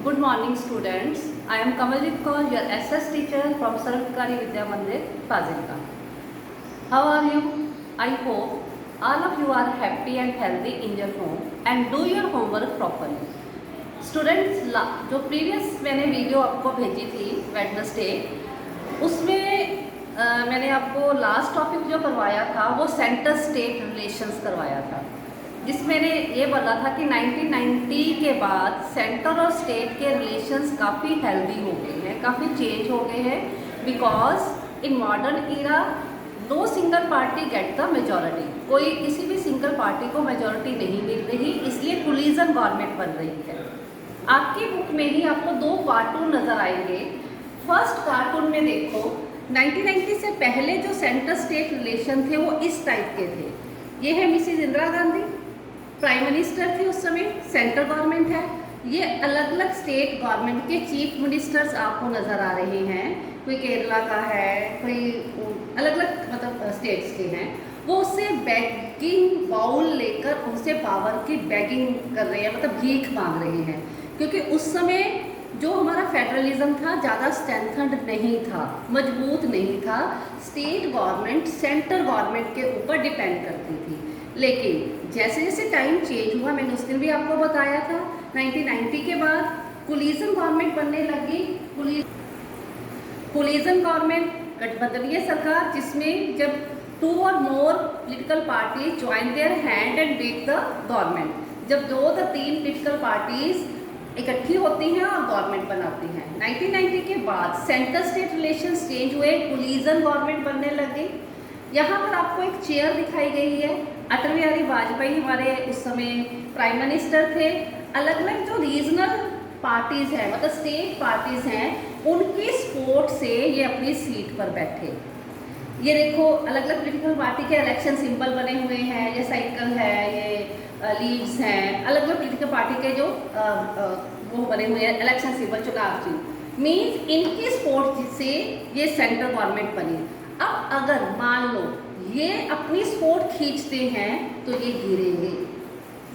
Good morning, students. I am Kamaljeet Kaur, your SS teacher from Sarvakari Vidya Mandir, Fazilka. How are you? I hope all of you are happy and healthy in your home and do your homework properly. Students, जो previous मैंने video आपको भेजी थी Wednesday, उसमें मैंने आपको last topic जो करवाया था वो सेंटर स्टेट रिलेशंस करवाया था, जिसमें मैंने ये बोला था कि 1990 के बाद सेंटर और स्टेट के रिलेशंस काफ़ी हेल्दी हो गए हैं, काफ़ी चेंज हो गए हैं, because in modern era no single party get the majority, कोई किसी भी सिंगल पार्टी को मेजॉरिटी नहीं मिल रही, इसलिए कोलिजन गवर्नमेंट बन रही है। आपकी बुक में ही आपको दो कार्टून नज़र आएंगे। फर्स्ट कार्टून में देखो 1990 से पहले जो सेंटर स्टेट रिलेशन थे वो इस टाइप के थे। ये है Mrs Indira Gandhi, prime minister थे उस समय, सेंट्रल गवर्नमेंट है। ये अलग अलग स्टेट गवर्नमेंट के चीफ मिनिस्टर्स आपको नज़र आ रहे हैं, कोई केरला का है, कोई अलग अलग मतलब स्टेट्स के हैं। वो उससे बैगिंग बाउल लेकर उनसे पावर की बैगिंग कर रहे हैं, मतलब भीख मांग रहे हैं, क्योंकि उस समय जो हमारा फेडरलिज्म था ज़्यादा स्ट्रेंथन्ड नहीं था, मजबूत नहीं था। स्टेट गवर्नमेंट सेंट्रल गवर्नमेंट के ऊपर डिपेंड करती थी। लेकिन जैसे जैसे टाइम चेंज हुआ, मैंने उस दिन भी आपको बताया था, 1990 के बाद कोलिजन गवर्नमेंट बनने लगी। कोलिजन गवर्नमेंट गठबंधनीय सरकार, जिसमें जब टू और मोर political parties join their hand and make the government, जब दो या तीन पॉलिटिकल पार्टीज इकट्ठी होती हैं और गवर्नमेंट बनाती हैं। 1990 के बाद सेंटर स्टेट रिलेशंस चेंज हुए, कोलिजन गवर्नमेंट बनने लगी। यहाँ पर आपको एक चेयर दिखाई गई है। अटल बिहारी वाजपेयी हमारे उस समय प्राइम मिनिस्टर थे। अलग अलग जो रीजनल पार्टीज़ हैं, मतलब स्टेट पार्टीज़ हैं, उनकी सपोर्ट से ये अपनी सीट पर बैठे। ये देखो अलग अलग पॉलिटिकल पार्टी के इलेक्शन सिंबल बने हुए हैं, ये साइकिल है, ये लीव्स हैं, अलग अलग पॉलिटिकल पार्टी के जो वो बने हुए हैं इलेक्शन सिंबल, चुनाव चिन्ह, मीन्स इनकी सपोर्ट से ये सेंट्रल गवर्नमेंट बनी। अब अगर मान लो ये अपनी सपोर्ट खींचते हैं तो ये गिरेंगे,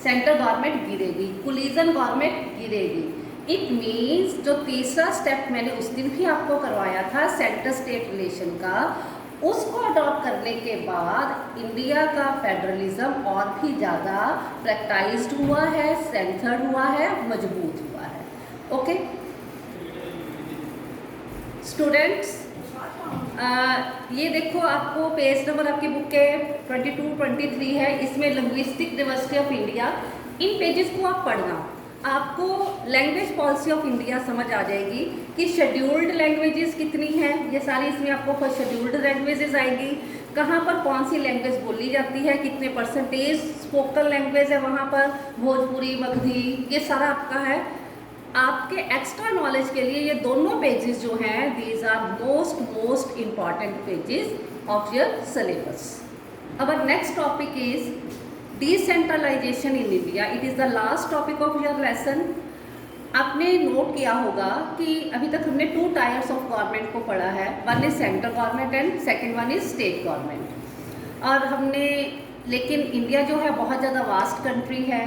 सेंट्रल गवर्नमेंट गिरेगी, कोलिजन गवर्नमेंट गिरेगी। इट मीन्स जो तीसरा स्टेप मैंने उस दिन भी आपको करवाया था सेंटर स्टेट रिलेशन का, उसको अडॉप्ट करने के बाद इंडिया का फेडरलिज्म और भी ज़्यादा प्रैक्टाइज्ड हुआ है, स्ट्रेंथन्ड हुआ है, मजबूत हुआ है। ओके स्टूडेंट्स, ये देखो आपको पेज नंबर आपकी बुक के 22-23 है, इसमें linguistic diversity of India. In pages को आप पढ़ना, आपको लैंग्वेज पॉलिसी ऑफ इंडिया समझ आ जाएगी कि शेड्यूल्ड लैंग्वेजेस कितनी हैं, ये सारी इसमें आपको शेड्यूल्ड लैंग्वेजेस आएगी, कहाँ पर कौन सी लैंग्वेज बोली जाती है, कितने परसेंटेज स्पोकन लैंग्वेज है वहाँ पर, भोजपुरी, मगधी, ये सारा आपका है। आपके एक्स्ट्रा नॉलेज के लिए ये दोनों पेजेस जो हैं, these are most important pages of your syllabus. Our next topic is decentralization in India. It is the last topic of your lesson. आपने नोट किया होगा कि अभी तक हमने 2 टायर्स ऑफ गवर्नमेंट को पढ़ा है, one is central government and second one is state government. और हमने, लेकिन इंडिया जो है बहुत ज़्यादा वास्ट कंट्री है,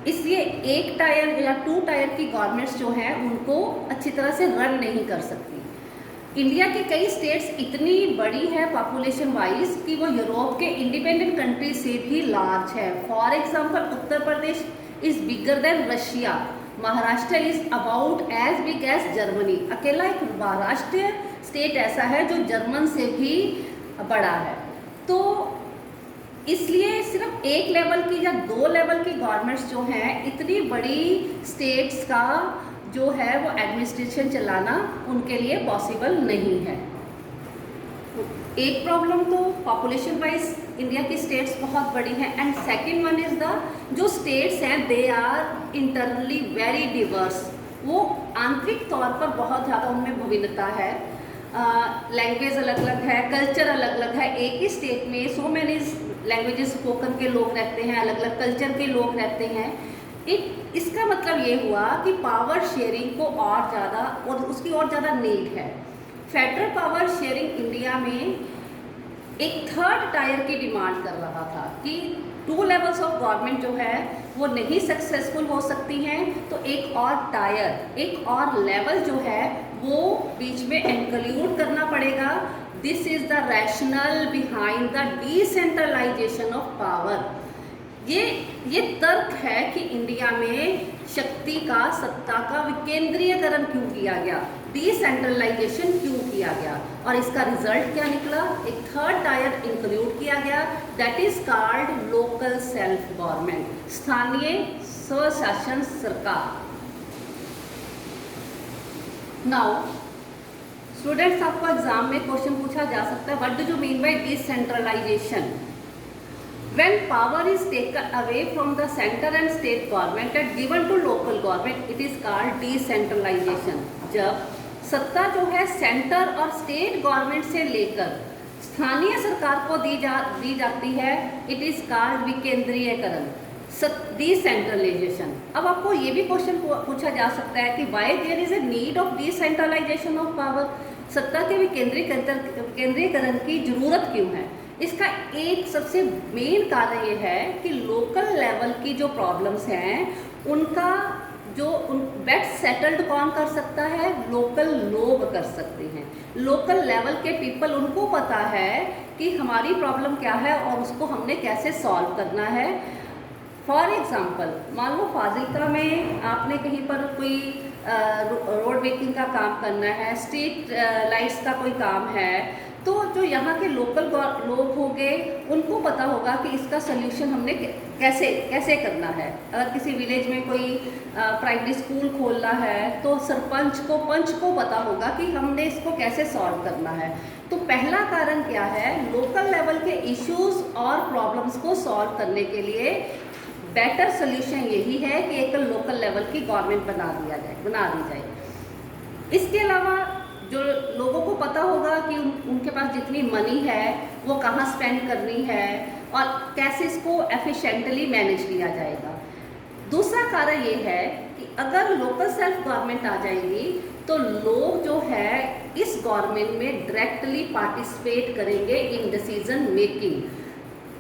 इसलिए 1 टायर या 2 टायर की गवर्नमेंट्स जो हैं उनको अच्छी तरह से रन नहीं कर सकती। इंडिया की कई स्टेट्स इतनी बड़ी है पॉपुलेशन वाइज कि वो यूरोप के इंडिपेंडेंट कंट्री से भी लार्ज है। For example Uttar Pradesh is bigger than Russia, Maharashtra is about as big as Germany. अकेला एक महाराष्ट्र स्टेट ऐसा है जो जर्मन से भी बड़ा है। तो इसलिए सिर्फ 1 लेवल की या 2 लेवल की गवर्नमेंट्स जो हैं, इतनी बड़ी स्टेट्स का जो है वो एडमिनिस्ट्रेशन चलाना उनके लिए पॉसिबल नहीं है। एक प्रॉब्लम तो पॉपुलेशन वाइज इंडिया की स्टेट्स बहुत बड़ी हैं, and second one is the जो स्टेट्स हैं they are internally very diverse. वो आंतरिक तौर पर बहुत ज़्यादा उनमें विभिन्नता है, लैंग्वेज अलग अलग है, कल्चर अलग अलग है। एक ही स्टेट में सो मैनी लैंग्वेजेस स्पोकन के लोग रहते हैं, अलग अलग कल्चर के लोग रहते हैं। इसका मतलब ये हुआ कि पावर शेयरिंग को और ज़्यादा और उसकी और ज़्यादा नीड है। फेडरल पावर शेयरिंग इंडिया में एक 3rd टायर की डिमांड कर रहा था कि 2 लेवल्स ऑफ गवर्नमेंट जो है वो नहीं सक्सेसफुल हो सकती हैं, तो एक और टायर, एक और लेवल जो है वो बीच में इंक्लूड करना पड़ेगा। This is the rational behind the decentralization of power. ये तर्क है कि इंडिया में शक्ति का, सत्ता का विकेंद्रीयकरण क्यों किया गया, डिसेंट्रलाइजेशन क्यों किया गया, और इसका रिजल्ट क्या निकला, एक थर्ड टायर इंक्लूड किया गया, that is called local self government, स्थानीय स्वशासन सरकार। नाउ स्टूडेंट्स, आपको एग्जाम में क्वेश्चन पूछा जा सकता है, what do you mean by decentralization? When power is taken away from the center and state government and given to local government, it is called decentralization. जब सत्ता जो है सेंटर और स्टेट गवर्नमेंट से लेकर स्थानीय सरकार को दी जाती है, इट इज कॉल्ड विकेंद्रीयकरण, डिसेंट्रलाइजेशन। अब आपको ये भी क्वेश्चन पूछा जा सकता है कि why there is a need of decentralization of power, सत्ता के विकेंद्रीकरण की जरूरत क्यों है? इसका एक सबसे मेन कारण ये है कि लोकल लेवल की जो प्रॉब्लम्स हैं उनका जो बेस्ट सेटल्ड कौन कर सकता है, लोकल लोग कर सकते हैं। लोकल लेवल के पीपल, उनको पता है कि हमारी प्रॉब्लम क्या है और उसको हमने कैसे सॉल्व करना है। फॉर एग्जांपल, मान लो फाजिलका में आपने कहीं पर कोई रोड मेकिंग का काम करना है, स्ट्रीट लाइट्स का कोई काम है, तो जो यहाँ के लोकल लोग होंगे उनको पता होगा कि इसका सल्यूशन हमने कैसे करना है। अगर किसी विलेज में कोई प्राइमरी स्कूल खोलना है तो सरपंच को, पंच को पता होगा कि हमने इसको कैसे सॉल्व करना है। तो पहला कारण क्या है, लोकल लेवल के इश्यूज और प्रॉब्लम्स को सॉल्व करने के लिए बेटर सोल्यूशन यही है कि एक लोकल लेवल की गवर्नमेंट बना दी जाए। इसके अलावा जो लोगों को पता होगा कि उनके पास जितनी मनी है वो कहाँ स्पेंड करनी है और कैसे इसको एफिशिएंटली मैनेज किया जाएगा। दूसरा कारण ये है कि अगर लोकल सेल्फ गवर्नमेंट आ जाएगी तो लोग जो है इस गवर्नमेंट में डायरेक्टली पार्टिसिपेट करेंगे इन डिसीजन मेकिंग।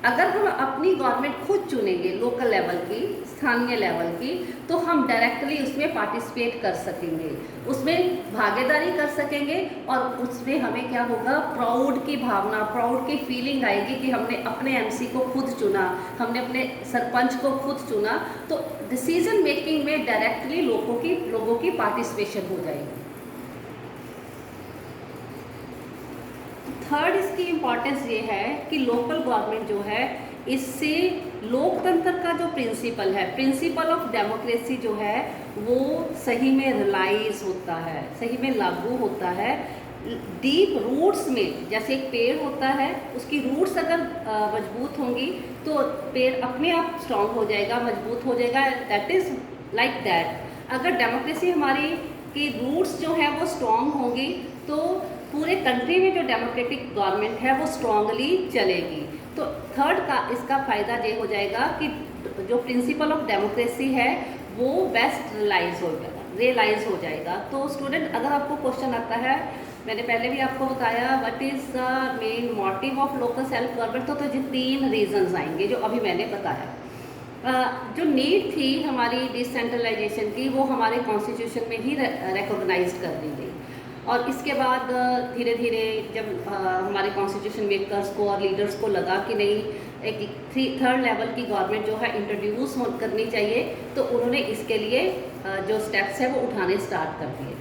अगर हम अपनी गवर्नमेंट खुद चुनेंगे लोकल लेवल की, स्थानीय लेवल की, तो हम डायरेक्टली उसमें पार्टिसिपेट कर सकेंगे, उसमें भागीदारी कर सकेंगे और उसमें हमें क्या होगा, प्राउड की भावना, प्राउड की फीलिंग आएगी कि हमने अपने एमसी को खुद चुना, हमने अपने सरपंच को खुद चुना। तो डिसीजन मेकिंग में डायरेक्टली लोगों की पार्टिसिपेशन हो जाएगी। थर्ड इसकी इम्पॉर्टेंस ये है कि लोकल गवर्नमेंट जो है, इससे लोकतंत्र का जो प्रिंसिपल है, प्रिंसिपल ऑफ डेमोक्रेसी जो है, वो सही में रियलाइज होता है, सही में लागू होता है। डीप रूट्स में, जैसे एक पेड़ होता है, उसकी रूट्स अगर मजबूत होंगी तो पेड़ अपने आप स्ट्रांग हो जाएगा, मजबूत हो जाएगा। That is like that. अगर डेमोक्रेसी हमारी की रूट्स जो है वो स्ट्रांग होंगी तो पूरे कंट्री में जो डेमोक्रेटिक गवर्नमेंट है वो स्ट्रांगली चलेगी। तो थर्ड का इसका फ़ायदा ये हो जाएगा कि जो प्रिंसिपल ऑफ डेमोक्रेसी है वो बेस्ट रियलाइज हो जाएगा। तो स्टूडेंट, अगर आपको क्वेश्चन आता है, मैंने पहले भी आपको बताया what is the main motive of local self government, तो ये 3 रीजंस आएंगे जो अभी मैंने बताया। जो नीड थी हमारी डिसेंट्रलाइजेशन की, वो हमारे कॉन्स्टिट्यूशन में ही रिकॉग्नाइज कर दी गई। और इसके बाद धीरे धीरे जब हमारे कॉन्स्टिट्यूशन मेकर्स को और लीडर्स को लगा कि नहीं, एक थर्ड लेवल की गवर्नमेंट जो है इंट्रोड्यूस करनी चाहिए, तो उन्होंने इसके लिए जो स्टेप्स है वो उठाने स्टार्ट कर दिए।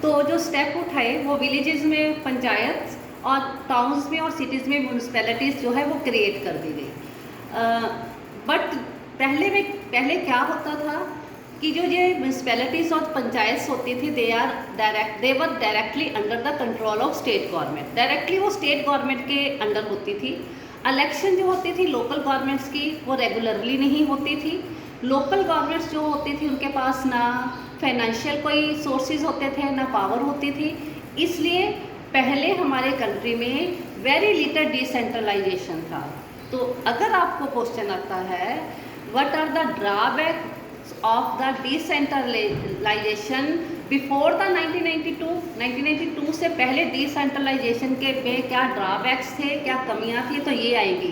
तो जो स्टेप उठाए वो विलेजेस में पंचायत और टाउन्स में और सिटीज़ में म्यूनसिपैलिटीज़ जो है वो क्रिएट कर दी गई। बट पहले क्या होता था कि जो ये म्यूनसिपैलिटीज़ और पंचायत होती थी, they were directly under the control of state government, directly वो स्टेट गवर्नमेंट के अंडर होती थी। इलेक्शन जो होती थी लोकल गवर्नमेंट्स की वो रेगुलरली नहीं होती थी। लोकल गवर्नमेंट्स जो होती थी उनके पास ना फाइनेंशियल कोई सोर्सेज होते थे, ना पावर होती थी। इसलिए पहले हमारे कंट्री में वेरी लिटिल डिसेंट्रलाइजेशन था। तो अगर आपको क्वेश्चन आता है what are the drawbacks of the decentralization before the 1992 से पहले डिसेंट्रलाइजेशन के में क्या ड्रॉबैक्स थे, क्या कमियां थी, तो ये आएंगी।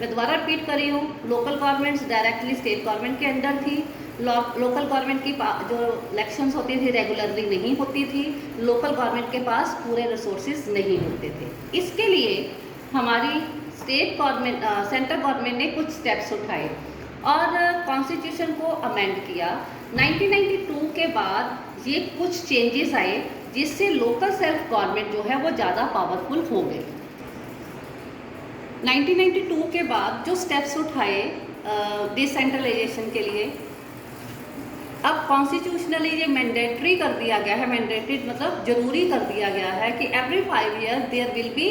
मैं दोबारा रिपीट कर रही हूँ, local governments directly state government के अंडर थी। लोकल गवर्नमेंट की जो इलेक्शंस होती थी रेगुलरली नहीं होती थी। लोकल गवर्नमेंट के पास पूरे रिसोर्सेज नहीं होते थे। इसके लिए हमारी स्टेट गवर्नमेंट सेंट्रल गवर्नमेंट ने कुछ स्टेप्स उठाए और कॉन्स्टिट्यूशन को अमेंड किया। 1992 के बाद ये कुछ चेंजेस आए जिससे लोकल सेल्फ गवर्नमेंट जो है वो ज़्यादा पावरफुल हो गई। 1992 के बाद जो स्टेप्स उठाए डिसेंट्रलाइजेशन के लिए, अब कॉन्स्टिट्यूशनली ये मैंडेटरी कर दिया गया है। मैंडेटरी मतलब जरूरी कर दिया गया है कि every 5 year there will be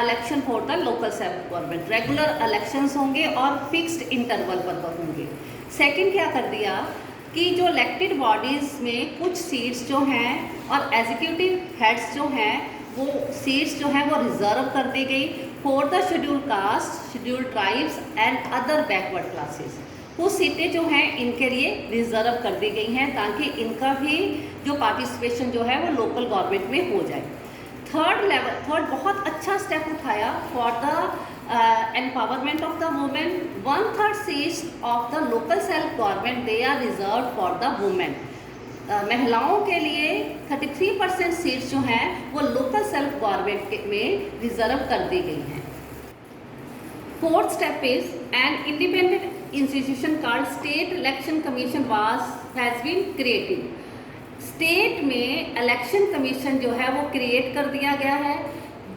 election for the local self government. Regular elections होंगे और फिक्स्ड इंटरवल पर होंगे। सेकंड क्या कर दिया कि जो इलेक्टेड बॉडीज़ में कुछ सीट्स जो हैं और एग्जीक्यूटिव हेड्स जो हैं वो सीट्स जो हैं वो रिजर्व कर दी गई for the schedule caste, schedule tribes and other backward classes. वो सीटें जो हैं इनके लिए रिजर्व कर दी गई हैं ताकि इनका भी जो पार्टिसिपेशन जो है वो लोकल गवर्नमेंट में हो जाए। थर्ड बहुत अच्छा स्टेप उठाया for the empowerment of the women. 1/3 seats of the local self government they are reserve for the women. महिलाओं के लिए 33% सीट्स जो हैं वो लोकल सेल्फ गवर्नमेंट में रिजर्व कर दी गई हैं। Fourth step is an independent institution called state election commission has been created. State में इलेक्शन कमीशन जो है वो क्रिएट कर दिया गया है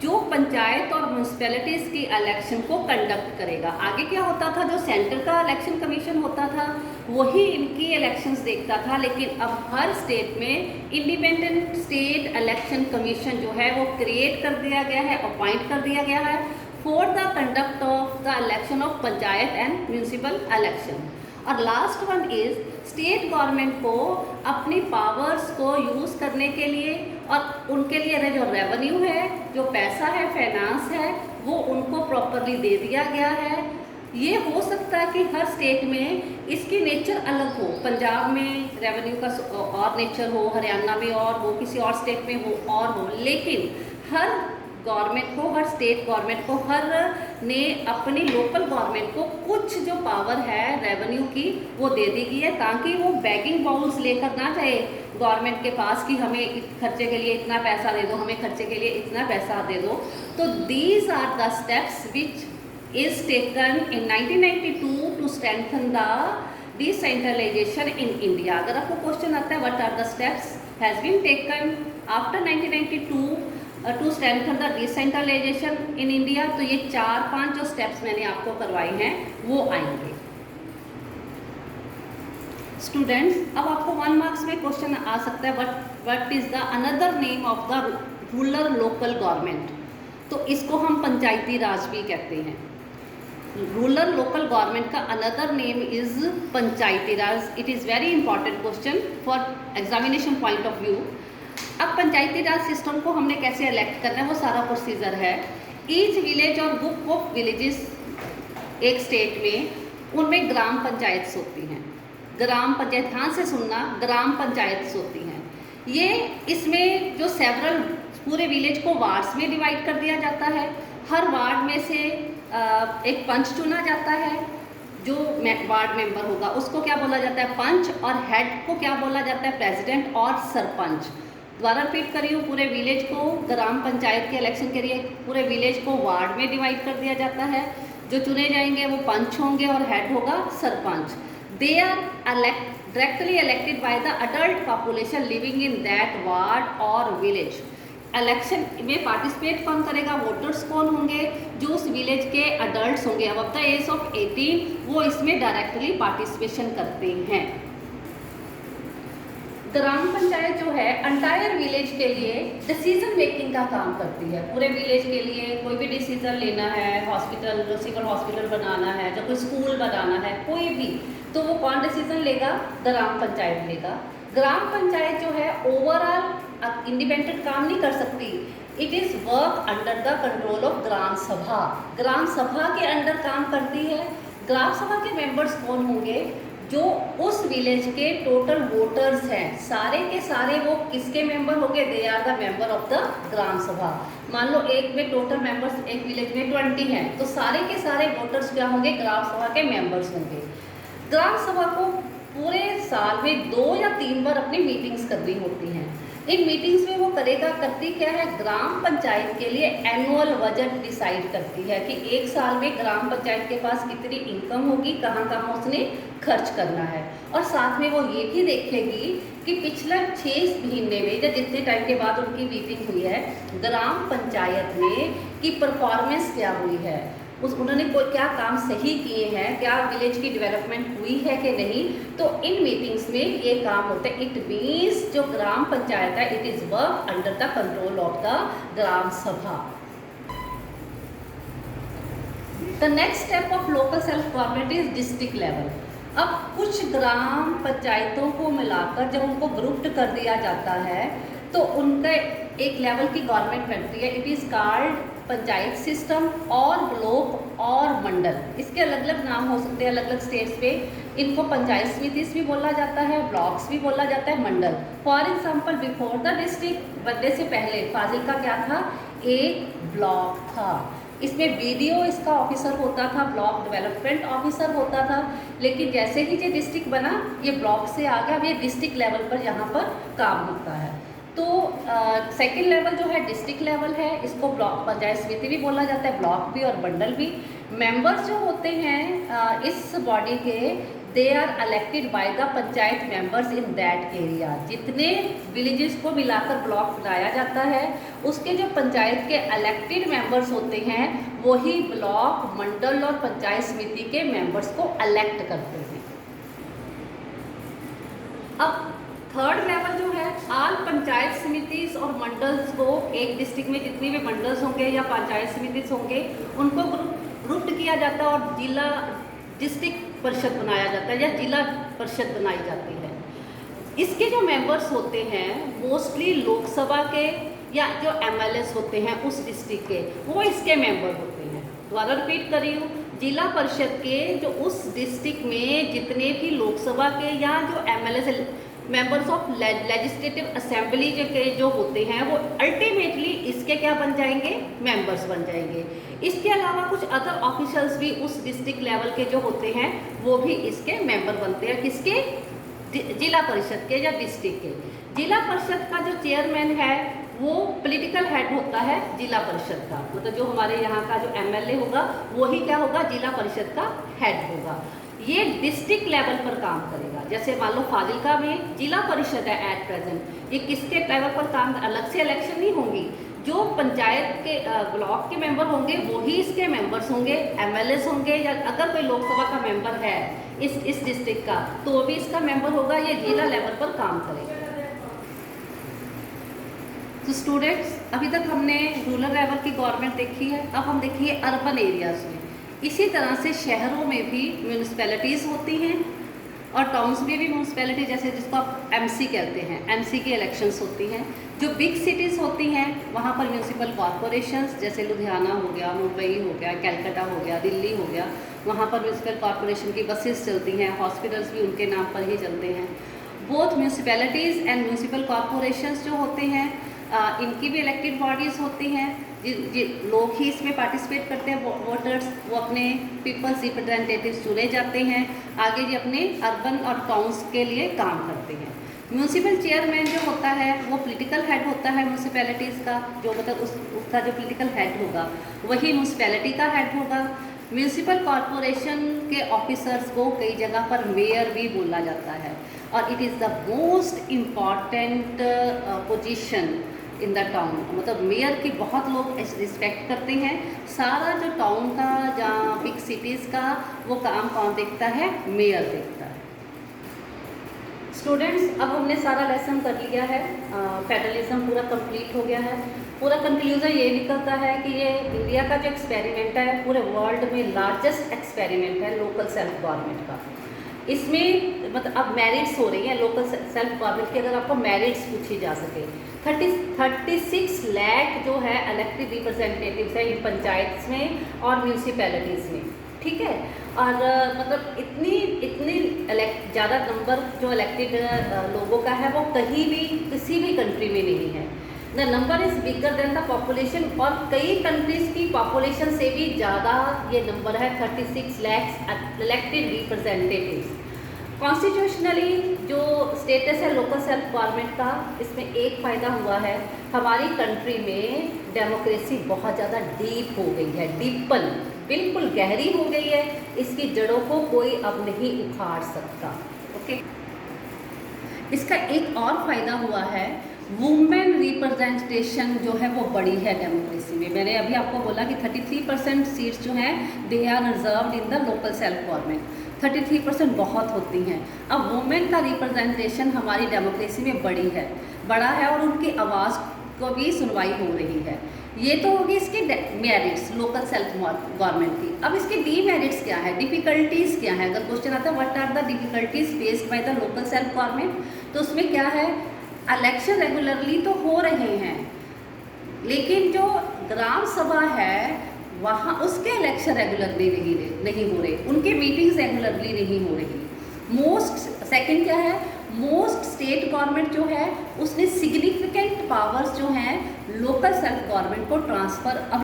जो पंचायत और म्यूनसिपैलिटीज़ की इलेक्शन को कंडक्ट करेगा। आगे क्या होता था, जो सेंटर का इलेक्शन कमीशन होता था वही इनकी इलेक्शंस देखता था, लेकिन अब हर स्टेट में इंडिपेंडेंट स्टेट इलेक्शन कमीशन जो है वो क्रिएट कर दिया गया है, अपॉइंट कर दिया गया है for the conduct of the election of panchayat and municipal election. और last one is state government को अपनी पावर्स को यूज़ करने के लिए और उनके लिए जो रेवेन्यू है, जो पैसा है, फाइनेंस है, वो उनको प्रॉपरली दे दिया गया है। ये हो सकता है कि हर स्टेट में इसकी नेचर अलग हो। पंजाब में रेवेन्यू का और नेचर हो, हरियाणा में और हो, किसी और स्टेट में हो और हो, लेकिन हर गवर्नमेंट को, हर स्टेट गवर्नमेंट को, हर ने अपनी लोकल गवर्नमेंट को कुछ जो पावर है रेवेन्यू की वो दे दी गई है ताकि वो बैगिंग बाउल्स लेकर ना जाए गवर्नमेंट के पास कि हमें खर्चे के लिए इतना पैसा दे दो, हमें खर्चे के लिए इतना पैसा दे दो। तो these are the steps which is taken in 1992 to strengthen the decentralization in India. अगर आपको क्वेश्चन आता है what are the steps has been taken after 1992 to strengthen the decentralization in India, तो ये 4-5 जो स्टेप्स मैंने आपको करवाए हैं वो आएंगे। स्टूडेंट्स, अब आपको 1 मार्क्स में क्वेश्चन आ सकता है what is the another name of the rural local government. तो इसको हम पंचायती राज भी कहते हैं। रूरल लोकल गवर्नमेंट का another name is Panchayati Raj. It is very important question for examination point of view. अब पंचायती राज सिस्टम को हमने कैसे इलेक्ट करना है वो सारा प्रोसीजर है। ईच विलेज और ग्रुप ऑफ विलेजेस एक स्टेट में, उनमें ग्राम पंचायत होती हैं। ग्राम पंचायत, ध्यान से सुनना, ग्राम पंचायत होती हैं। ये इसमें जो सेवरल पूरे विलेज को वार्ड्स में डिवाइड कर दिया जाता है। हर वार्ड में से एक पंच चुना जाता है। जो वार्ड मेंबर होगा उसको क्या बोला जाता है, पंच, और हेड को क्या बोला जाता है, प्रेसिडेंट और सरपंच। दोबारा रिपीट करी हूँ, पूरे विलेज को ग्राम पंचायत के इलेक्शन के लिए पूरे विलेज को वार्ड में डिवाइड कर दिया जाता है। जो चुने जाएंगे वो पंच होंगे और हेड होगा sarpanch. They are directly elected by the adult population living in that ward और विलेज। इलेक्शन में पार्टिसिपेट कौन करेगा, वोटर्स कौन होंगे, जो उस विलेज के अडल्ट होंगे अब द एज ऑफ 18, वो इसमें डायरेक्टली पार्टिसिपेशन करते हैं। ग्राम पंचायत जो है अंटायर विलेज के लिए डिसीजन मेकिंग का काम करती है। पूरे विलेज के लिए कोई भी डिसीजन लेना है, हॉस्पिटल, सिविल हॉस्पिटल बनाना है, जब कोई स्कूल बनाना है, कोई भी, तो वो कौन डिसीजन लेगा, ग्राम पंचायत लेगा। ग्राम पंचायत जो है ओवरऑल इंडिपेंडेंट काम नहीं कर सकती। It is work under the control of Gram Sabha. Gram सभा के अंडर काम करती है। ग्राम सभा के मेंबर्स कौन होंगे, जो उस विलेज के टोटल वोटर्स हैं सारे के सारे वो किसके मेंबर होंगे, they are the member of the Gram Sabha. मान लो एक में टोटल मेंबर्स एक विलेज में 20 हैं, तो सारे के सारे वोटर्स क्या होंगे, ग्राम सभा के मेंबर्स होंगे। ग्राम सभा को पूरे साल में 2 या 3 बार अपनी मीटिंग्स करनी होती हैं। इन मीटिंग्स में वो करती क्या है, ग्राम पंचायत के लिए एनुअल बजट डिसाइड करती है कि एक साल में ग्राम पंचायत के पास कितनी इनकम होगी, कहाँ कहाँ उसने खर्च करना है। और साथ में वो ये भी देखेगी कि पिछले 6 महीने में या जितने टाइम के बाद उनकी मीटिंग हुई है ग्राम पंचायत में की परफॉर्मेंस क्या हुई है, उन्होंने कोई क्या काम सही किए हैं, क्या विलेज की डेवलपमेंट हुई है कि नहीं। तो इन मीटिंग्स में ये काम होता है। इट मीन्स जो ग्राम पंचायत है it is work under the control of the Gram Sabha. The next step of local self government is district level. अब कुछ ग्राम पंचायतों को मिलाकर जब उनको ग्रुप्ड कर दिया जाता है तो उनका एक लेवल की गवर्नमेंट बनती है। It is called panchayat system और ब्लॉक और मंडल। इसके अलग अलग नाम हो सकते हैं अलग अलग स्टेट्स पे। इनको पंचायत समिति भी बोला जाता है, ब्लॉक्स भी बोला जाता है, Mandal. For example before the district बनने से पहले फाजिल का क्या था, एक ब्लॉक था। इसमें बीडीओ इसका ऑफिसर होता था, ब्लॉक डेवलपमेंट ऑफिसर होता था। लेकिन जैसे ही ये डिस्ट्रिक्ट बना ये ब्लॉक से आ गया, अब ये डिस्ट्रिक्ट लेवल पर यहाँ पर काम होता है। तो सेकंड लेवल जो है डिस्ट्रिक्ट लेवल है, इसको ब्लॉक पंचायत समिति भी बोला जाता है, ब्लॉक भी और मंडल भी। मेंबर्स जो होते हैं इस बॉडी के they are elected by the panchayat members in that area. जितने विलेजेस को मिलाकर ब्लॉक बनाया जाता है उसके जो पंचायत के इलेक्टेड मेंबर्स होते हैं वही ब्लॉक, मंडल और पंचायत समिति के मेंबर्स को इलेक्ट करते हैं। अब थर्ड लेवल जो है ऑल पंचायत समिति और मंडल्स को, एक डिस्ट्रिक्ट में जितनी भी मंडल्स होंगे या पंचायत समिति होंगे उनको ग्रुप्ड किया जाता है और जिला डिस्ट्रिक्ट परिषद बनाया जाता है या जिला परिषद बनाई जाती है। इसके जो मेंबर्स होते हैं मोस्टली लोकसभा के या जो एमएलएस होते हैं उस डिस्ट्रिक्ट के, वो इसके मेंबर होते हैं। दोबारा रिपीट कर रही हूँ, जिला परिषद के जो उस डिस्ट्रिक्ट में जितने भी लोकसभा के या जो MLAs members of legislative assembly के जो होते हैं वो अल्टीमेटली इसके क्या बन जाएंगे, मेंबर्स बन जाएंगे। इसके अलावा कुछ अदर ऑफिशियल्स भी उस डिस्ट्रिक्ट लेवल के जो होते हैं वो भी इसके मेंबर बनते हैं। किसके, जिला परिषद के या डिस्ट्रिक्ट के। जिला परिषद का जो चेयरमैन है वो पॉलिटिकल हेड होता है जिला परिषद का, मतलब जो हमारे यहाँ का जो एमएलए होगा वही क्या होगा, जिला परिषद का हेड होगा। ये डिस्ट्रिक्ट लेवल पर काम करेगा। जैसे मान लो फाजिल्का में जिला परिषद है एट प्रेजेंट, ये किसके लेवल पर काम, अलग से इलेक्शन नहीं होंगी, जो पंचायत के ब्लॉक के मेंबर होंगे वही इसके मेंबर्स होंगे, एमएलएस होंगे, या अगर कोई लोकसभा का मेंबर है इस डिस्ट्रिक्ट का तो भी इसका मेंबर होगा। ये जिला लेवल पर काम करेगा। तो स्टूडेंट्स अभी तक हमने रूरल लेवल की गवर्नमेंट देखी है, अब हम देखिए अर्बन एरियाज़ में। इसी तरह से शहरों में भी म्यूनिसिपैलिटीज़ होती हैं और टाउन्स में भी म्यूनिसिपैलिटी, जैसे जिसको आप एमसी कहते हैं, एमसी की इलेक्शंस होती हैं। जो बिग सिटीज़ होती हैं वहाँ पर म्यूनिसिपल कॉरपोरेशंस, जैसे लुधियाना हो गया, मुंबई हो गया, कलकत्ता हो गया, दिल्ली हो गया, वहाँ पर म्यूनिसिपल कॉरपोरेशन की बसेस चलती हैं, हॉस्पिटल्स भी उनके नाम पर ही चलते हैं। Both municipalities and municipal corporations जो होते हैं इनकी भी इलेक्टेड बॉडीज़ होती हैं। लोग ही इसमें पार्टिसिपेट करते हैं, वोटर्स, वो अपने पीपल्स रिप्रेजेंटेटिव्स चुने जाते हैं, आगे ये अपने अर्बन और टाउन्स के लिए काम करते हैं। म्यूनिसिपल चेयरमैन जो होता है वो पॉलिटिकल हेड होता है म्यूनिसिपैलिटीज़ का, जो मतलब उसका जो पॉलिटिकल हेड होगा वही म्यूनिसिपैलिटी का हेड होगा। म्यूनिसिपल कॉरपोरेशन के ऑफिसर्स को कई जगह पर मेयर भी बोला जाता है और it is the most important position in the town. मतलब मेयर की बहुत लोग रिस्पेक्ट करते हैं। सारा जो टाउन का या बिग सिटीज़ का वो काम कौन देखता है, मेयर देखता है। स्टूडेंट्स अब हमने सारा लेसन कर लिया है, फेडरलिज्म पूरा कंप्लीट हो गया है। पूरा कंक्लूजन ये निकलता है कि ये इंडिया का जो एक्सपेरिमेंट है पूरे वर्ल्ड में लार्जेस्ट एक्सपेरिमेंट है लोकल सेल्फ गवर्नमेंट का। इसमें मतलब अब मेरिट्स हो रही हैं लोकल सेल्फ गवर्नमेंट की। अगर आपको मेरिट्स पूछी जा सके, 36 लाख जो है इलेक्टेड रिप्रेजेंटेटिव्स है इन पंचायत में और म्यूनिसिपैलिटीज़ में, ठीक है। और मतलब इतनी इतनी ज़्यादा नंबर जो इलेक्टेड लोगों का है वो कहीं भी किसी भी कंट्री में नहीं है। The number is bigger then the population, और कई कंट्रीज़ की पॉपुलेशन से भी ज़्यादा ये नंबर है, 36 लाख इलेक्टेड रिप्रेजेंटेटिव्स। कॉन्स्टिट्यूशनली जो स्टेटस है लोकल सेल्फ गवर्नमेंट का, इसमें एक फ़ायदा हुआ है, हमारी कंट्री में डेमोक्रेसी बहुत ज़्यादा डीप हो गई है, डीपन बिल्कुल गहरी हो गई है, इसकी जड़ों को कोई अब नहीं उखाड़ सकता। ओके, इसका एक और फ़ायदा हुआ है, वुमेन रिप्रेजेंटेशन जो है वो बड़ी है डेमोक्रेसी में। मैंने अभी आपको बोला कि 33% सीट्स जो हैं they are reserved in the local self government. 33% बहुत होती हैं। अब वुमेन का रिप्रेजेंटेशन हमारी डेमोक्रेसी में बड़ा है और उनकी आवाज़ को भी सुनवाई हो रही है। ये तो होगी इसके मेरिट्स लोकल सेल्फ गवर्नमेंट की। अब इसके डीमेरिट्स क्या है, डिफ़िकल्टीज़ क्या है? अगर क्वेश्चन आता है what are the difficulties faced by the local self government, तो उसमें क्या है, इलेक्शन रेगुलरली तो हो रहे हैं, लेकिन जो ग्राम सभा है वहाँ उसके इलेक्शन रेगुलरली नहीं हो रहे, उनके मीटिंग्स रेगुलरली नहीं हो रही। सेकंड क्या है, मोस्ट स्टेट गवर्नमेंट जो है उसने सिग्निफिकेंट पावर्स जो हैं लोकल सेल्फ गवर्नमेंट को ट्रांसफ़र